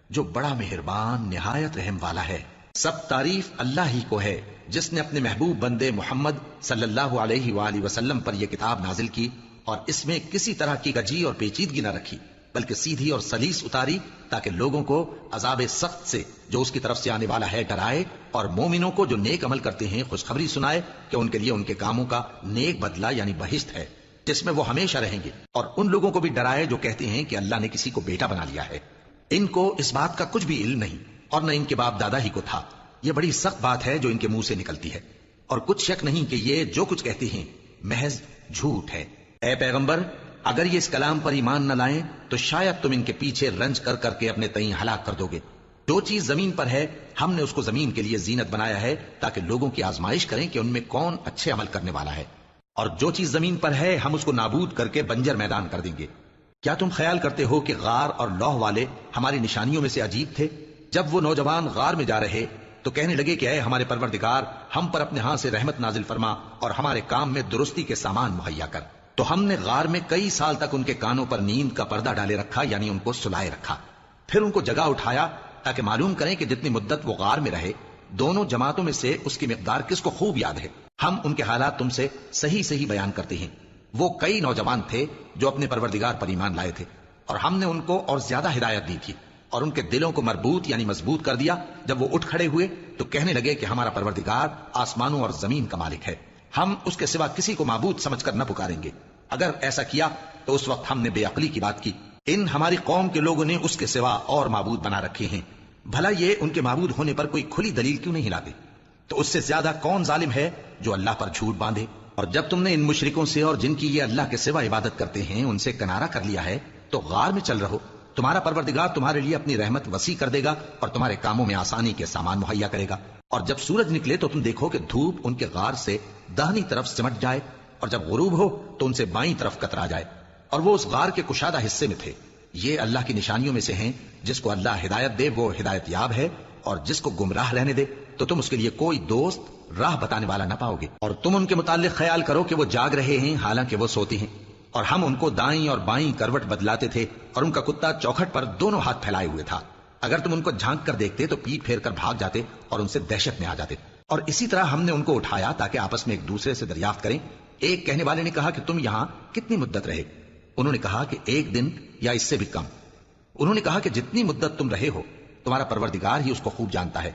جو بڑا مہربان نہایت رحم والا ہے۔ سب تعریف اللہ ہی کو ہے جس نے اپنے محبوب بندے محمد صلی اللہ علیہ وآلہ وسلم پر یہ کتاب نازل کی اور اس میں کسی طرح کی کجی اور پیچیدگی نہ رکھی، بلکہ سیدھی اور سلیس اتاری تاکہ لوگوں کو عذاب سخت سے جو اس کی طرف سے آنے والا ہے ڈرائے، اور مومنوں کو جو نیک عمل کرتے ہیں خوشخبری سنائے کہ ان کے لیے ان کے کاموں کا نیک بدلہ یعنی بہشت ہے جس میں وہ ہمیشہ رہیں گے، اور ان لوگوں کو بھی ڈرائے جو کہتے ہیں کہ اللہ نے کسی کو بیٹا بنا لیا ہے۔ ان کو اس بات کا کچھ بھی علم نہیں اور نہ ان کے باپ دادا ہی کو تھا۔ یہ بڑی سخت بات ہے جو ان کے منہ سے نکلتی ہے، اور کچھ شک نہیں کہ یہ جو کچھ کہتے ہیں محض جھوٹ ہے۔ اے پیغمبر، اگر یہ اس کلام پر ایمان نہ لائیں تو شاید تم ان کے پیچھے رنج کر کر کے اپنے تئیں ہلاک کر دو گے۔ جو چیز زمین پر ہے ہم نے اس کو زمین کے لیے زینت بنایا ہے تاکہ لوگوں کی آزمائش کریں کہ ان میں کون اچھے عمل کرنے والا ہے، اور جو چیز زمین پر ہے ہم اس کو نابود کر کے بنجر میدان کر دیں گے۔ کیا تم خیال کرتے ہو کہ غار اور لوح والے ہماری نشانیوں میں سے عجیب تھے؟ جب وہ نوجوان غار میں جا رہے تو کہنے لگے کہ اے ہمارے پروردگار، ہم پر اپنے ہاں سے رحمت نازل فرما اور ہمارے کام میں درستی کے سامان مہیا کر۔ تو ہم نے غار میں کئی سال تک ان کے کانوں پر نیند کا پردہ ڈالے رکھا، یعنی ان کو سلائے رکھا، پھر ان کو جگہ اٹھایا تاکہ معلوم کریں کہ جتنی مدت وہ غار میں رہے دونوں جماعتوں میں سے اس کی مقدار کس کو خوب یاد ہے۔ ہم ان کے حالات تم سے صحیح صحیح بیان کرتے ہیں۔ وہ کئی نوجوان تھے جو اپنے پروردگار پر ایمان لائے تھے، اور ہم نے ان کو اور زیادہ ہدایت دی تھی، اور ان کے دلوں کو مربوط یعنی مضبوط کر دیا۔ جب وہ اٹھ کھڑے ہوئے تو کہنے لگے کہ ہمارا پروردگار آسمانوں اور زمین کا مالک ہے، ہم اس کے سوا کسی کو معبود سمجھ کر نہ پکاریں گے۔ اگر ایسا کیا تو اس وقت ہم نے بے عقلی کی بات کی۔ ان ہماری قوم کے لوگوں نے اس کے سوا اور معبود بنا رکھے ہیں، بھلا یہ ان کے معبود ہونے پر کوئی کھلی دلیل کیوں نہیں لاتے؟ تو اس سے زیادہ کون ظالم ہے جو اللہ پر جھوٹ باندھے؟ اور جب تم نے ان مشرکوں سے اور جن کی یہ اللہ کے سوا عبادت کرتے ہیں ان سے کنارہ کر لیا ہے تو غار میں چل رہو، تمہارا پروردگار تمہارے لیے اپنی رحمت وسیع کر دے گا اور تمہارے کاموں میں آسانی کے سامان مہیا کرے گا۔ اور جب سورج نکلے تو تم دیکھو کہ دھوپ ان کے غار سے داہنی طرف سمٹ جائے، اور جب غروب ہو تو ان سے بائیں طرف کترا جائے، اور وہ اس غار کے کشادہ حصے میں تھے۔ یہ اللہ کی نشانیوں میں سے ہیں، جس کو اللہ ہدایت دے وہ ہدایت یاب ہے، اور جس کو گمراہ رہنے دے تو تم اس کے لیے کوئی دوست راہ بتانے والا نہ پاؤ گے۔ اور تم ان کے متعلق خیال کرو کہ وہ جاگ رہے ہیں حالانکہ وہ سوتے ہیں، اور ہم ان کو دائیں اور بائیں کروٹ بدلاتے تھے، اور ان کا کتا چوکھٹ پر دونوں ہاتھ پھیلائے ہوئے تھا۔ اگر تم ان کو جھانک کر دیکھتے تو پیٹ پھیر کر بھاگ جاتے اور ان سے دہشت میں آ جاتے۔ اور اسی طرح ہم نے ان کو اٹھایا تاکہ آپس میں ایک دوسرے سے دریافت کریں۔ ایک کہنے والے نے کہا کہ تم یہاں کتنی مدت رہے؟ انہوں نے کہا کہ 1 دن یا اس سے بھی کم۔ انہوں نے کہا کہ جتنی مدت تم رہے ہو تمہارا پروردگار ہی اس کو خوب جانتا ہے،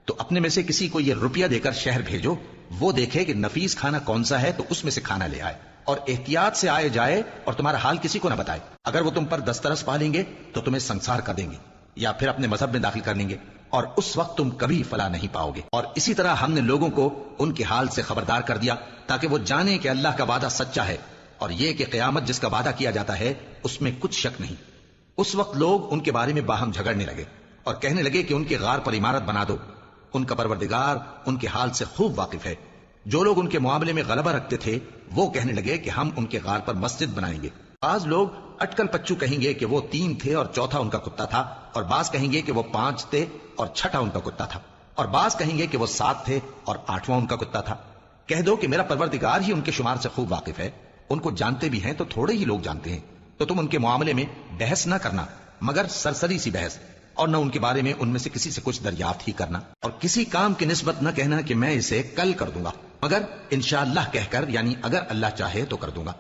تو اپنے میں سے کسی کو یہ روپیہ دے کر شہر بھیجو، وہ دیکھے کہ نفیس کھانا کون سا ہے تو اس میں سے کھانا لے آئے، اور احتیاط سے آئے جائے اور تمہارا حال کسی کو نہ بتائے۔ اگر وہ تم پر دسترس پا لیں گے تو تمہیں سنسار کر دیں گے یا پھر اپنے مذہب میں داخل کر لیں گے، اور اس وقت تم کبھی فلاح نہیں پاؤ گے۔ اور اسی طرح ہم نے لوگوں کو ان کے حال سے خبردار کر دیا تاکہ وہ جانیں کہ اللہ کا وعدہ سچا ہے، اور یہ کہ قیامت جس کا وعدہ کیا جاتا ہے اس میں کچھ شک نہیں۔ اس وقت لوگ ان کے بارے میں باہم جھگڑنے لگے اور کہنے لگے کہ ان کے غار پر عمارت بنا دو، ان کا پروردگار ان کے حال سے خوب واقف ہے۔ جو لوگ ان کے معاملے میں غلبہ رکھتے تھے وہ کہنے لگے کہ ہم ان کے غار پر مسجد بنائیں گے۔ بعض لوگ اٹکل پچو کہیں گے کہ وہ 3 تھے اور چوتھا ان کا کتا تھا، اور بعض کہیں گے کہ وہ 5 تھے اور چھٹا ان کا کتا تھا، اور بعض کہیں گے کہ وہ 7 تھے اور 8واں ان کا کتا تھا۔ کہہ دو کہ میرا پروردگار ہی ان کے شمار سے خوب واقف ہے، ان کو جانتے بھی ہیں تو تھوڑے ہی لوگ جانتے ہیں۔ تو تم ان کے معاملے میں بحث نہ کرنا مگر سرسری سی بحث، اور نہ ان کے بارے میں ان میں سے کسی سے کچھ دریافت ہی کرنا، اور کسی کام کی نسبت نہ کہنا کہ میں اسے کل کر دوں گا، مگر انشاءاللہ کہہ کر، یعنی اگر اللہ چاہے تو کر دوں گا۔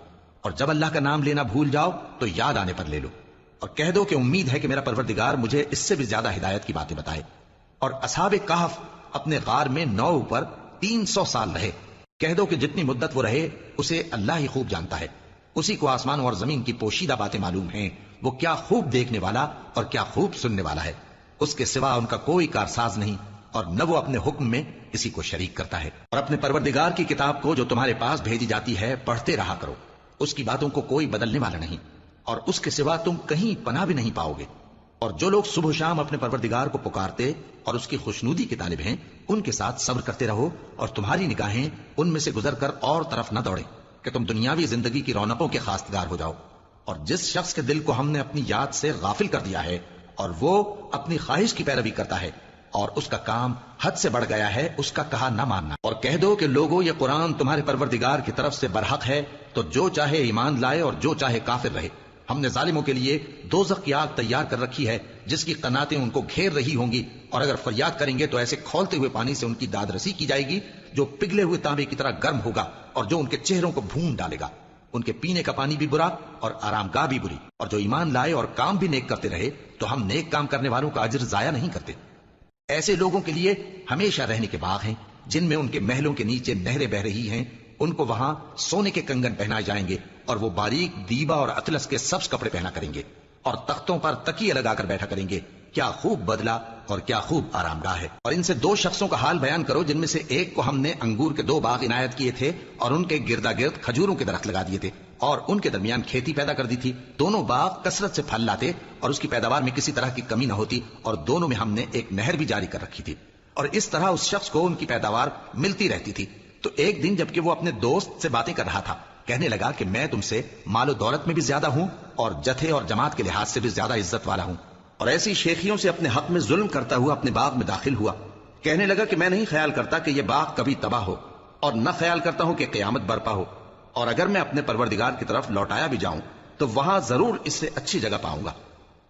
اور جب اللہ کا نام لینا بھول جاؤ تو یاد آنے پر لے لو، اور کہہ دو کہ امید ہے کہ میرا پروردگار مجھے اس سے بھی زیادہ ہدایت کی باتیں بتائے۔ اور اصحاب کہف اپنے غار میں 9 پر 300 سال رہے۔ کہہ دو کہ جتنی مدت وہ رہے اسے اللہ ہی خوب جانتا ہے، اسی کو آسمان اور زمین کی پوشیدہ باتیں معلوم ہیں، وہ کیا خوب دیکھنے والا اور کیا خوب سننے والا ہے۔ اس کے سوا ان کا کوئی کارساز نہیں، اور نہ وہ اپنے حکم میں کسی کو شریک کرتا ہے۔ اور اپنے پروردگار کی کتاب کو جو تمہارے پاس بھیجی جاتی ہے پڑھتے رہا کرو، اس کی باتوں کو کوئی بدلنے والا نہیں، اور اس کے سوا تم کہیں پناہ بھی نہیں پاؤ گے۔ اور جو لوگ صبح و شام اپنے پروردگار کو پکارتے اور اس کی خوشنودی کے طالب ہیں ان کے ساتھ صبر کرتے رہو، اور تمہاری نگاہیں ان میں سے گزر کر اور طرف نہ دوڑے کہ تم دنیاوی زندگی کی رونقوں کے خواستگار ہو جاؤ۔ اور جس شخص کے دل کو ہم نے اپنی یاد سے غافل کر دیا ہے اور وہ اپنی خواہش کی پیروی کرتا ہے اور اس کا کام حد سے بڑھ گیا ہے، اس کا کہا نہ ماننا۔ اور کہہ دو کہ لوگوں یہ قرآن تمہارے پروردگار کی طرف سے برحق ہے، تو جو چاہے ایمان لائے اور جو چاہے کافر رہے، ہم نے ظالموں کے لیے دوزخ کی آگ تیار کر رکھی ہے جس کی قناتیں ان کو گھیر رہی ہوں گی، اور اگر فریاد کریں گے تو ایسے کھولتے ہوئے پانی سے ان کی داد رسی کی جائے گی جو پگھلے ہوئے تانبے کی طرح گرم ہوگا اور جو ان کے چہروں کو بھون ڈالے گا۔ ان کے پینے کا پانی بھی برا اور آرام گاہ بھی بری، اور جو ایمان لائے اور کام بھی نیک کرتے رہے تو ہم نیک کام کرنے والوں کا اجر ضائع نہیں کرتے۔ ایسے لوگوں کے لیے ہمیشہ رہنے کے باغ ہیں جن میں ان کے محلوں کے نیچے نہریں بہ رہی ہیں، ان کو وہاں سونے کے کنگن پہنائے جائیں گے اور وہ باریک دیبا اور اطلس کے سبز کپڑے پہنا کریں گے اور تختوں پر تکیے لگا کر بیٹھا کریں گے۔ کیا خوب بدلہ اور کیا خوب آرام گاہ ہے۔ اور ان سے دو شخصوں کا حال بیان کرو جن میں سے ایک کو ہم نے انگور کے 2 باغ عنایت کیے تھے اور ان کے گردا گرد کھجوروں کے درخت لگا دیے تھے اور ان کے درمیان کھیتی پیدا کر دی تھی۔ دونوں باغ کثرت سے پھل لاتے اور اس کی پیداوار میں کسی طرح کی کمی نہ ہوتی، اور دونوں میں ہم نے ایک نہر بھی جاری کر رکھی تھی، اور اس طرح اس شخص کو ان کی پیداوار ملتی رہتی تھی۔ تو ایک دن جبکہ وہ اپنے دوست سے باتیں کر رہا تھا، کہنے لگا کہ میں تم سے مال و دولت میں بھی زیادہ ہوں اور جتھے اور جماعت کے لحاظ سے بھی زیادہ عزت والا ہوں، اور ایسی شیخیوں سے اپنے حق میں ظلم کرتا ہوا اپنے باغ میں داخل ہوا۔ کہنے لگا کہ میں نہیں خیال کرتا کہ یہ باغ کبھی تباہ ہو، اور نہ خیال کرتا ہوں کہ قیامت برپا ہو، اور اگر میں اپنے پروردگار کی طرف لوٹایا بھی جاؤں تو وہاں ضرور اس سے اچھی جگہ پاؤں گا۔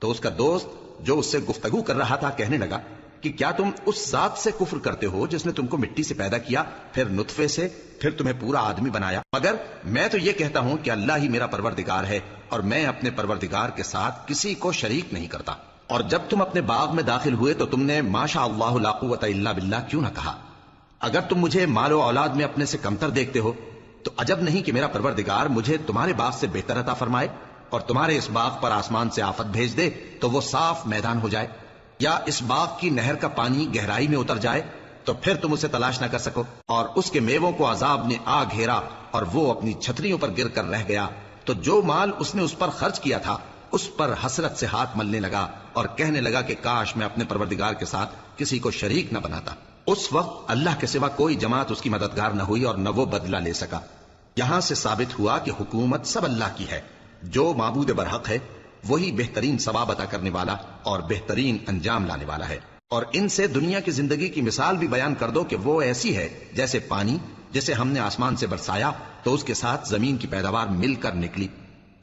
تو اس کا دوست جو اس سے گفتگو کر رہا تھا کہنے لگا کہ کیا تم اس ذات سے کفر کرتے ہو جس نے تم کو مٹی سے پیدا کیا، پھر نطفے سے، پھر تمہیں پورا آدمی بنایا؟ مگر میں تو یہ کہتا ہوں کہ اللہ ہی میرا پروردگار ہے، اور میں اپنے پروردگار کے ساتھ کسی کو شریک نہیں کرتا۔ اور جب تم اپنے باغ میں داخل ہوئے تو تم نے ما شاء اللہ لا قوت الا باللہ کیوں نہ کہا؟ اگر تم مجھے مال و اولاد میں اپنے سے کمتر دیکھتے ہو تو عجب نہیں کہ میرا پروردگار مجھے تمہارے باغ سے بہتر عطا فرمائے اور تمہارے اس باغ پر آسمان سے آفت بھیج دے تو وہ صاف میدان ہو جائے، یا اس باغ کی نہر کا پانی گہرائی میں اتر جائے تو پھر تم اسے تلاش نہ کر سکو، اور اس کے میووں کو عذاب نے آ گھیرا اور وہ اپنی چھتریوں پر گر کر رہ گیا، تو جو مال اس نے اس پر خرچ کیا تھا اس پر حسرت سے ہاتھ ملنے لگا اور کہنے لگا کہ کاش میں اپنے پروردگار کے ساتھ کسی کو شریک نہ بناتا۔ اس وقت اللہ کے سوا کوئی جماعت اس کی مددگار نہ ہوئی اور نہ وہ بدلہ لے سکا۔ یہاں سے ثابت ہوا کہ حکومت سب اللہ کی ہے، جو معبود برحق ہے وہی بہترین ثواب عطا کرنے والا اور بہترین انجام لانے والا ہے۔ اور ان سے دنیا کی زندگی کی مثال بھی بیان کر دو کہ وہ ایسی ہے جیسے پانی جسے ہم نے آسمان سے برسایا تو اس کے ساتھ زمین کی پیداوار مل کر نکلی،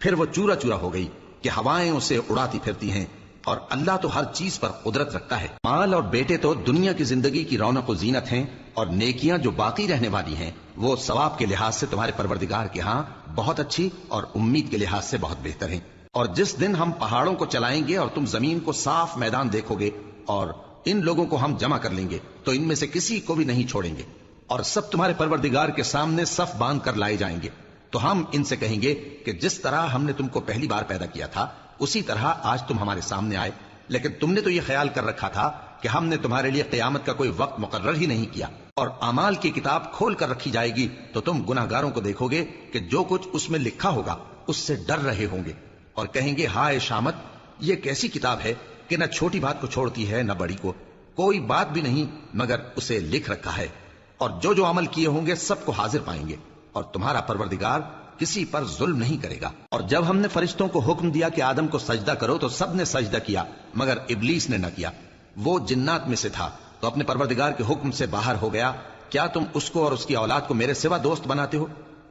پھر وہ چورا چورا ہو گئی کہ ہوائیں اسے اڑاتی پھرتی ہیں، اور اللہ تو ہر چیز پر قدرت رکھتا ہے۔ مال اور بیٹے تو دنیا کی زندگی کی رونق و زینت ہیں، اور نیکیاں جو باقی رہنے والی ہیں وہ ثواب کے لحاظ سے تمہارے پروردگار کے ہاں بہت اچھی اور امید کے لحاظ سے بہت بہتر ہیں۔ اور جس دن ہم پہاڑوں کو چلائیں گے اور تم زمین کو صاف میدان دیکھو گے اور ان لوگوں کو ہم جمع کر لیں گے تو ان میں سے کسی کو بھی نہیں چھوڑیں گے، اور سب تمہارے پروردگار کے سامنے صف باندھ کر لائے جائیں گے، تو ہم ان سے کہیں گے کہ جس طرح ہم نے تم کو پہلی بار پیدا کیا تھا اسی طرح آج تم ہمارے سامنے آئے، لیکن تم نے تو یہ خیال کر رکھا تھا کہ ہم نے تمہارے لیے قیامت کا کوئی وقت مقرر ہی نہیں کیا، اور اعمال کی کتاب کھول کر رکھی جائے گی تو تم گناہ گاروں کو دیکھو گے کہ جو کچھ اس میں لکھا ہوگا اس سے ڈر رہے ہوں گے، اور کہیں گے ہائے شامت، یہ کیسی کتاب ہے کہ نہ چھوٹی بات کو چھوڑتی ہے نہ بڑی کو، کوئی بات بھی نہیں مگر اسے لکھ رکھا ہے، اور جو جو عمل کیے ہوں گے سب کو حاضر پائیں گے، اور تمہارا پروردگار کسی پر ظلم نہیں کرے گا۔ اور جب ہم نے فرشتوں کو حکم دیا کہ آدم کو سجدہ کرو تو سب نے سجدہ کیا مگر ابلیس نے نہ کیا، وہ جنات میں سے تھا تو اپنے پروردگار کے حکم سے باہر ہو گیا۔ کیا تم اس کو اور اس کی اولاد کو میرے سوا دوست بناتے ہو،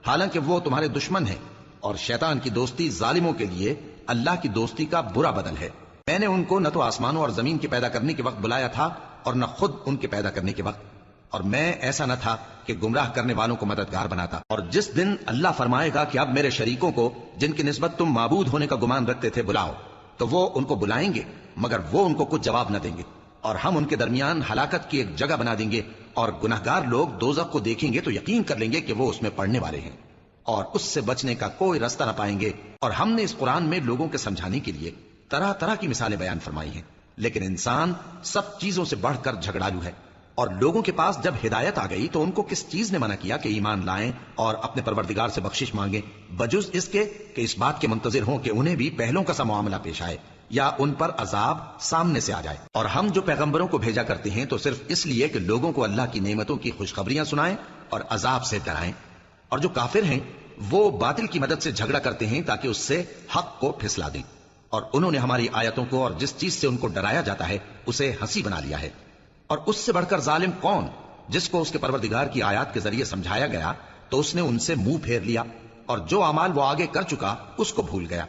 حالانکہ وہ تمہارے دشمن ہیں، اور شیطان کی دوستی ظالموں کے لیے اللہ کی دوستی کا برا بدل ہے۔ میں نے ان کو نہ تو آسمانوں اور زمین کے پیدا کرنے کے وقت بلایا تھا اور نہ خود ان کے پیدا کرنے کے وقت، اور میں ایسا نہ تھا کہ گمراہ کرنے والوں کو مددگار بناتا۔ اور جس دن اللہ فرمائے گا کہ اب میرے شریکوں کو جن کی نسبت تم معبود ہونے کا گمان رکھتے تھے بلاؤ، تو وہ ان کو بلائیں گے مگر وہ ان کو کچھ جواب نہ دیں گے، اور ہم ان کے درمیان ہلاکت کی ایک جگہ بنا دیں گے، اور گناہگار لوگ دوزخ کو دیکھیں گے تو یقین کر لیں گے کہ وہ اس میں پڑنے والے ہیں، اور اس سے بچنے کا کوئی راستہ نہ پائیں گے۔ اور ہم نے اس قرآن میں لوگوں کے سمجھانے کے لیے طرح طرح کی مثالیں بیان فرمائی ہیں، لیکن انسان سب چیزوں سے بڑھ کر جھگڑالو ہے، اور لوگوں کے پاس جب ہدایت آ گئی تو ان کو کس چیز نے منع کیا کہ ایمان لائیں اور اپنے پروردگار سے بخشش مانگیں، بجز اس کے کہ اس بات کے منتظر ہوں کہ انہیں بھی پہلوں کا سا معاملہ پیش آئے یا ان پر عذاب سامنے سے آ جائے۔ اور ہم جو پیغمبروں کو بھیجا کرتے ہیں تو صرف اس لیے کہ لوگوں کو اللہ کی نعمتوں کی خوشخبریاں سنائیں اور عذاب سے ڈرائیں، اور جو کافر ہیں وہ باطل کی مدد سے جھگڑا کرتے ہیں تاکہ اس سے حق کو پھسلا دیں، اور انہوں نے ہماری آیتوں کو اور جس چیز سے ان کو ڈرایا جاتا ہے اسے ہنسی بنا لیا ہے۔ اور اس سے بڑھ کر ظالم کون، جس کو اس کے پروردگار کی آیات کے ذریعے سمجھایا گیا تو اس نے ان سے منہ پھیر لیا، اور جو اعمال وہ آگے کر چکا اس کو بھول گیا۔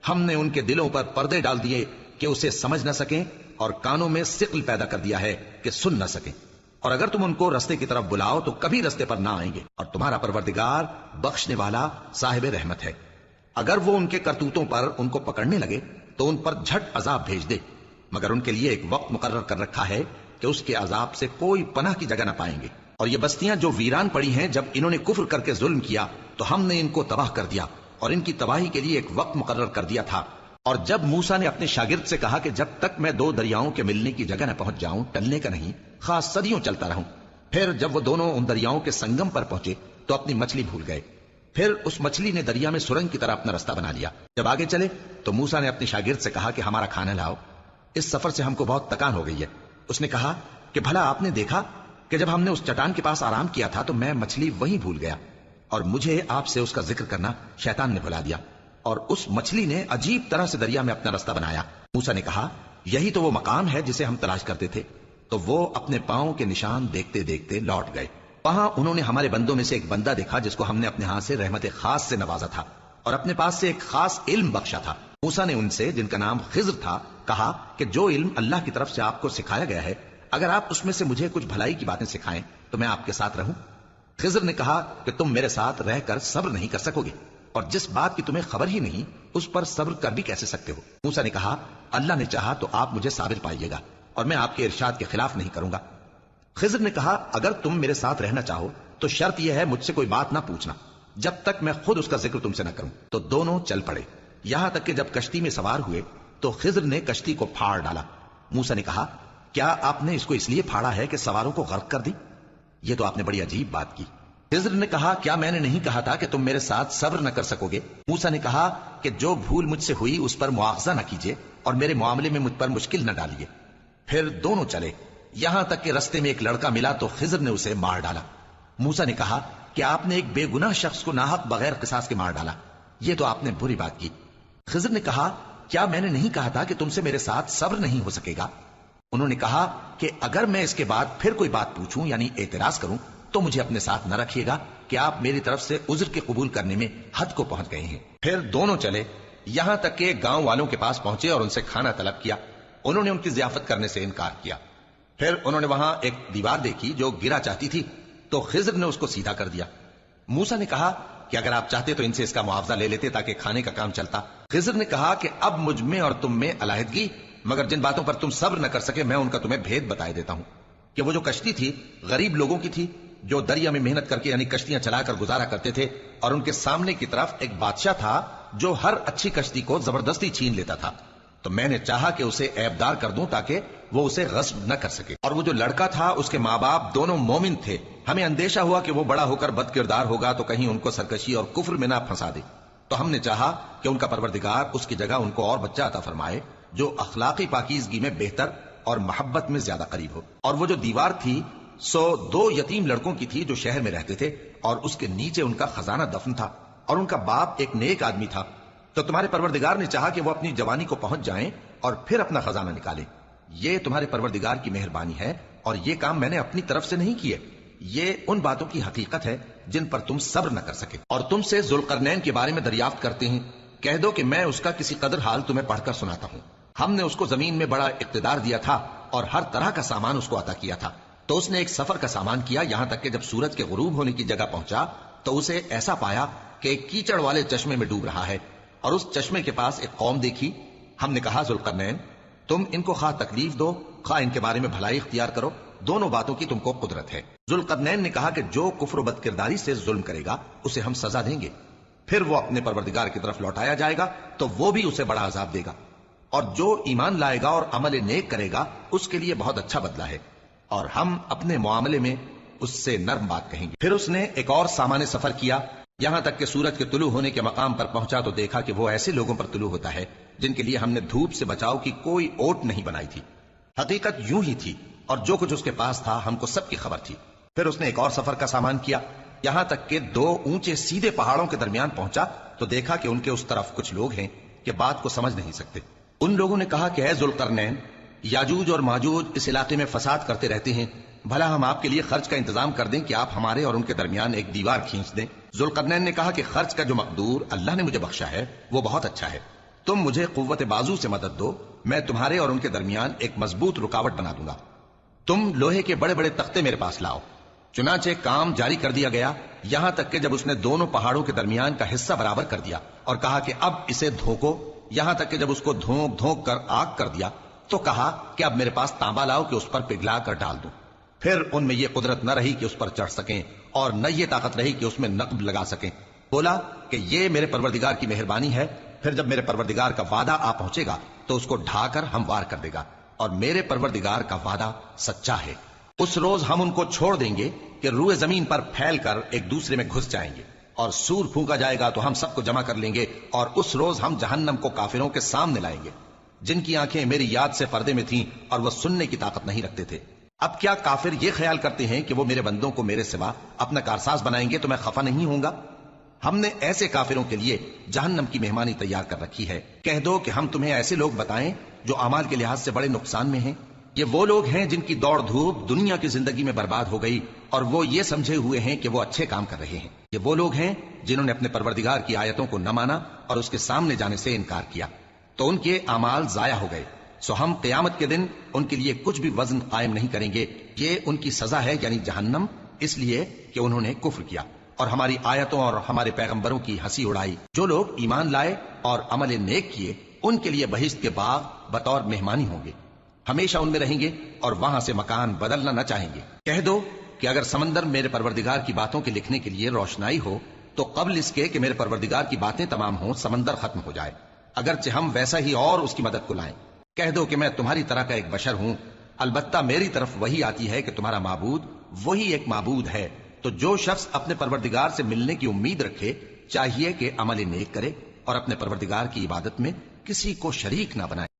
ہم نے ان کے دلوں پر پردے ڈال دیے کہ اسے سمجھ نہ سکیں، اور کانوں میں ثقل پیدا کر دیا ہے کہ سن نہ سکیں، اور اگر تم ان کو رستے کی طرف بلاؤ تو کبھی رستے پر نہ آئیں گے، اور تمہارا پروردگار بخشنے والا صاحب رحمت ہے۔ اگر وہ ان کے کرتوتوں پر ان کو پکڑنے لگے تو ان پر جھٹ عذاب بھیج دے، مگر ان کے لیے ایک وقت مقرر کر رکھا ہے کہ اس کے عذاب سے کوئی پناہ کی جگہ نہ پائیں گے۔ اور یہ بستیاں جو ویران پڑی ہیں، جب انہوں نے کفر کر کے ظلم کیا تو ہم نے ان کو تباہ کر دیا، اور ان کی تباہی کے لیے ایک وقت مقرر کر دیا تھا۔ اور جب موسیٰ نے اپنے شاگرد سے کہا کہ جب تک میں دو دریاؤں کے ملنے کی جگہ نہ پہنچ جاؤں ٹلنے کا نہیں، خاص صدیوں چلتا رہوں، پھر جب وہ دونوں ان دریاؤں کے سنگم پر پہنچے تو اپنی مچھلی بھول گئے، پھر اس مچھلی نے دریا میں سرنگ کی طرح اپنا رستہ بنا لیا۔ جب آگے چلے تو موسیٰ نے اپنے شاگرد سے کہا کہ ہمارا کھانا لاؤ، اس سفر سے ہم کو بہت تکان ہو گئی ہے۔ اس نے کہا کہ بھلا آپ نے دیکھا کہ جب ہم نے اس چٹان کے پاس آرام کیا تھا تو میں مچھلی وہیں بھول گیا، اور مجھے آپ سے اس کا ذکر کرنا شیطان نے بھلا دیا، اور اس مچھلی نے عجیب طرح سے دریا میں اپنا رستہ بنایا۔ موسیٰ نے کہا یہی تو وہ مقام ہے جسے ہم تلاش کرتے تھے۔ تو وہ اپنے پاؤں کے نشان دیکھتے دیکھتے لوٹ گئے۔ وہاں انہوں نے ہمارے بندوں میں سے ایک بندہ دیکھا جس کو ہم نے اپنے ہاتھ سے رحمت خاص سے نوازا تھا اور اپنے پاس سے ایک خاص علم بخشا تھا۔ موسیٰ نے ان سے، جن کا نام خضر تھا، کہا کہ جو علم اللہ کی طرف سے آپ کو سکھایا گیا ہے، اگر آپ اس میں سے مجھے کچھ بھلائی کی باتیں سکھائیں تو میں آپ کے ساتھ رہوں۔ خضر نے کہا کہ تم میرے ساتھ رہ کر صبر نہیں کر سکو گے، اور جس بات کی تمہیں خبر ہی نہیں اس پر صبر کر بھی کیسے سکتے ہو؟ موسیٰ نے کہا اللہ نے چاہا تو آپ مجھے صابر پائیے گا، اور میں آپ کے ارشاد کے خلاف نہیں کروں گا۔ خضر نے کہا اگر تم میرے ساتھ رہنا چاہو تو شرط یہ ہے مجھ سے کوئی بات نہ پوچھنا جب تک میں خود اس کا ذکر تم سے نہ کروں۔ تو دونوں چل پڑے، یہاں تک کہ جب کشتی میں سوار ہوئے تو خضر نے کشتی کو پھاڑ ڈالا۔ موسیٰ نے کہا کیا آپ نے اس کو اس لیے پھاڑا ہے کہ سواروں کو غرق کر دی؟ یہ تو آپ نے بڑی عجیب بات کی۔ خضر نے کہا کیا میں نے نہیں کہا تھا کہ تم میرے ساتھ صبر نہ کر سکو گے؟ موسیٰ نے کہا کہ جو بھول مجھ سے ہوئی اس پر مواخذہ نہ کیجیے اور میرے معاملے میں مجھ پر مشکل نہ ڈالیے۔ پھر دونوں چلے، یہاں تک کہ رستے میں ایک لڑکا ملا تو خضر نے اسے مار ڈالا۔ موسیٰ نے کہا کہ آپ نے ایک بے گناہ شخص کو ناحق بغیر قصاص کے مار ڈالا، یہ تو آپ نے بری بات کی۔ خضر نے کہا کیا میں نے نہیں کہا تھا کہ تم سے میرے ساتھ صبر نہیں ہو سکے گا؟ انہوں نے کہا کہ اگر میں اس کے بعد پھر کوئی بات پوچھوں یعنی اعتراض کروں تو مجھے اپنے ساتھ نہ رکھیے گا کہ آپ میری طرف سے عذر کے قبول کرنے میں حد کو پہنچ گئے ہیں۔ پھر دونوں چلے، یہاں تک کہ گاؤں والوں کے پاس پہنچے اور ان سے کھانا طلب کیا۔ انہوں نے ان کی ضیافت کرنے سے انکار کیا۔ پھر انہوں نے وہاں ایک دیوار دیکھی جو گرا چاہتی تھی تو خضر نے اس کو سیدھا کر دیا۔ موسیٰ نے کہا کہ اگر آپ چاہتے تو ان سے اس کا معاوضہ لے لیتے تاکہ کھانے کا کام چلتا۔ خضر نے کہا کہ اب مجھ میں اور تم میں علیحدگی، مگر جن باتوں پر تم صبر نہ کر سکے میں ان کا تمہیں بھید بتائے دیتا ہوں کہ وہ جو کشتی تھی غریب لوگوں کی تھی جو دریا میں محنت کر کے یعنی کشتیاں چلا کر گزارا کرتے تھے، اور ان کے سامنے کی طرف ایک بادشاہ تھا جو ہر اچھی کشتی کو زبردستی چھین لیتا تھا۔ تو میں نے چاہا کہ اسے عیبدار کر دوں تاکہ وہ اسے غصب نہ کر سکے۔ اور وہ جو لڑکا تھا اس کے ماں باپ دونوں مومن تھے، ہمیں اندیشہ ہوا کہ وہ بڑا ہو کر بد کردار ہوگا تو کہیں ان کو سرکشی اور کفر میں نہ پھنسا دے، تو ہم نے چاہا کہ ان کا پروردگار اس کی جگہ ان کو اور بچہ عطا فرمائے جو اخلاقی پاکیزگی میں بہتر اور محبت میں زیادہ قریب ہو۔ اور وہ جو دیوار تھی سو 2 یتیم لڑکوں کی تھی جو شہر میں رہتے تھے، اور اس کے نیچے ان کا خزانہ دفن تھا، اور ان کا باپ ایک نیک آدمی تھا۔ تو تمہارے پروردگار نے چاہا کہ وہ اپنی جوانی کو پہنچ جائیں اور پھر اپنا خزانہ نکالیں۔ یہ تمہارے پروردگار کی مہربانی ہے، اور یہ کام میں نے اپنی طرف سے نہیں کیے، یہ ان باتوں کی حقیقت ہے جن پر تم صبر نہ کر سکے۔ اور تم سے ذوالقرنین کے بارے میں دریافت کرتے ہیں، کہہ دو کہ میں اس کا کسی قدر حال تمہیں پڑھ کر سناتا ہوں۔ ہم نے اس کو زمین میں بڑا اقتدار دیا تھا اور ہر طرح کا سامان اس کو عطا کیا تھا۔ تو اس نے ایک سفر کا سامان کیا، یہاں تک کہ جب سورج کے غروب ہونے کی جگہ پہنچا تو اسے ایسا پایا کہ ایک کیچڑ والے چشمے میں ڈوب رہا ہے، اور اس چشمے کے پاس ایک قوم دیکھی۔ ہم نے کہا ذوالقرنین تم ان کو خواہ تکلیف دو خواہ ان کے بارے میں بھلائی اختیار کرو، دونوں باتوں کی تم کو قدرت ہے۔ ذوالقرنین نے کہا کہ جو کفر و بد کرداری سے ظلم کرے گا اسے ہم سزا دیں گے، پھر وہ اپنے پروردگار کی طرف لوٹایا جائے گا تو وہ بھی اسے بڑا عذاب دے گا، اور جو ایمان لائے گا اور عمل نیک کرے گا اس کے لیے بہت اچھا بدلہ ہے، اور ہم اپنے معاملے میں اس سے نرم بات کہیں گے۔ پھر اس نے ایک اور سامان سفر کیا، یہاں تک کہ سورج کے طلوع ہونے کے مقام پر پہنچا تو دیکھا کہ وہ ایسے لوگوں پر طلوع ہوتا ہے جن کے لیے ہم نے دھوپ سے بچاؤ کی کوئی اوٹ نہیں بنائی تھی، حقیقت یوں ہی تھی، اور جو کچھ اس کے پاس تھا ہم کو سب کی خبر تھی۔ پھر اس نے ایک اور سفر کا سامان کیا، یہاں تک کہ 2 اونچے سیدھے پہاڑوں کے درمیان پہنچا تو دیکھا کہ ان کے اس طرف کچھ لوگ ہیں کہ بات کو سمجھ نہیں سکتے۔ ان لوگوں نے کہا کہ اے ذوالقرنین، یاجوج اور ماجوج اس علاقے میں فساد کرتے رہتے ہیں، بھلا ہم آپ کے لیے خرچ کا انتظام کر دیں کہ آپ ہمارے اور ان کے درمیان ایک دیوار کھینچ دیں۔ ذوالقرنین نے کہا کہ خرچ کا جو مقدور اللہ نے مجھے بخشا ہے وہ بہت اچھا ہے، تم مجھے قوت بازو سے مدد دو، میں تمہارے اور ان کے درمیان ایک مضبوط رکاوٹ بنا دوں گا۔ تم لوہے کے بڑے بڑے تختے میرے پاس لاؤ۔ چنانچہ کام جاری کر دیا گیا، یہاں تک کہ جب اس نے دونوں پہاڑوں کے درمیان کا حصہ برابر کر دیا اور کہا کہ اب اسے دھوکو، یہاں تک کہ جب اس کو دھونک دھونک کر آگ کر دیا تو کہا کہ اب میرے پاس تانبا لاؤ کہ اس پر پگھلا کر ڈال دوں۔ پھر ان میں یہ قدرت نہ رہی کہ اس پر چڑھ سکیں اور نہ یہ طاقت رہی کہ اس میں نقب لگا سکیں۔ بولا کہ یہ میرے پروردگار کی مہربانی ہے، پھر جب میرے پروردگار کا وعدہ آ پہنچے گا تو اس کو ڈھا کر ہموار کر دے گا، اور میرے پروردگار کا وعدہ سچا ہے۔ اس روز ہم ان کو چھوڑ دیں گے کہ روئے زمین پر پھیل کر ایک دوسرے میں گھس جائیں گے، اور سور پھونکا جائے گا تو ہم سب کو جمع کر لیں گے، اور اس روز ہم جہنم کو کافروں کے سامنے لائیں گے جن کی آنکھیں میری یاد سے پردے میں تھیں اور وہ سننے کی طاقت نہیں رکھتے تھے۔ اب کیا کافر یہ خیال کرتے ہیں کہ وہ میرے بندوں کو میرے سوا اپنا کارساز بنائیں گے تو میں خفا نہیں ہوں گا؟ ہم نے ایسے کافروں کے لیے جہنم کی مہمانی تیار کر رکھی ہے۔ کہہ دو کہ ہم تمہیں ایسے لوگ بتائیں جو اعمال کے لحاظ سے بڑے نقصان میں ہیں؟ یہ وہ لوگ ہیں جن کی دوڑ دھوپ دنیا کی زندگی میں برباد ہو گئی اور وہ یہ سمجھے ہوئے ہیں کہ وہ اچھے کام کر رہے ہیں۔ یہ وہ لوگ ہیں جنہوں نے اپنے پروردگار کی آیتوں کو نہ مانا اور اس کے سامنے جانے سے انکار کیا، تو ان کے اعمال ضائع ہو گئے۔ سو ہم قیامت کے دن ان کے لیے کچھ بھی وزن قائم نہیں کریں گے۔ یہ ان کی سزا ہے، یعنی جہنم، اس لیے کہ انہوں نے کفر کیا اور ہماری آیتوں اور ہمارے پیغمبروں کی ہنسی اڑائی۔ جو لوگ ایمان لائے اور عمل نیک کیے ان کے لیے بہشت کے باغ بطور مہمانی ہوں گے، ہمیشہ ان میں رہیں گے اور وہاں سے مکان بدلنا نہ چاہیں گے۔ کہہ دو کہ اگر سمندر میرے پروردگار کی باتوں کے لکھنے کے لیے روشنائی ہو تو قبل اس کے کہ میرے پروردگار کی باتیں تمام ہوں سمندر ختم ہو جائے، اگرچہ ہم ویسا ہی اور اس کی مدد کو لائیں۔ کہہ دو کہ میں تمہاری طرح کا ایک بشر ہوں، البتہ میری طرف وہی آتی ہے کہ تمہارا معبود وہی ایک معبود ہے۔ تو جو شخص اپنے پروردگار سے ملنے کی امید رکھے چاہیے کہ عمل نیک کرے اور اپنے پروردگار کی عبادت میں کسی کو شریک نہ بنائے۔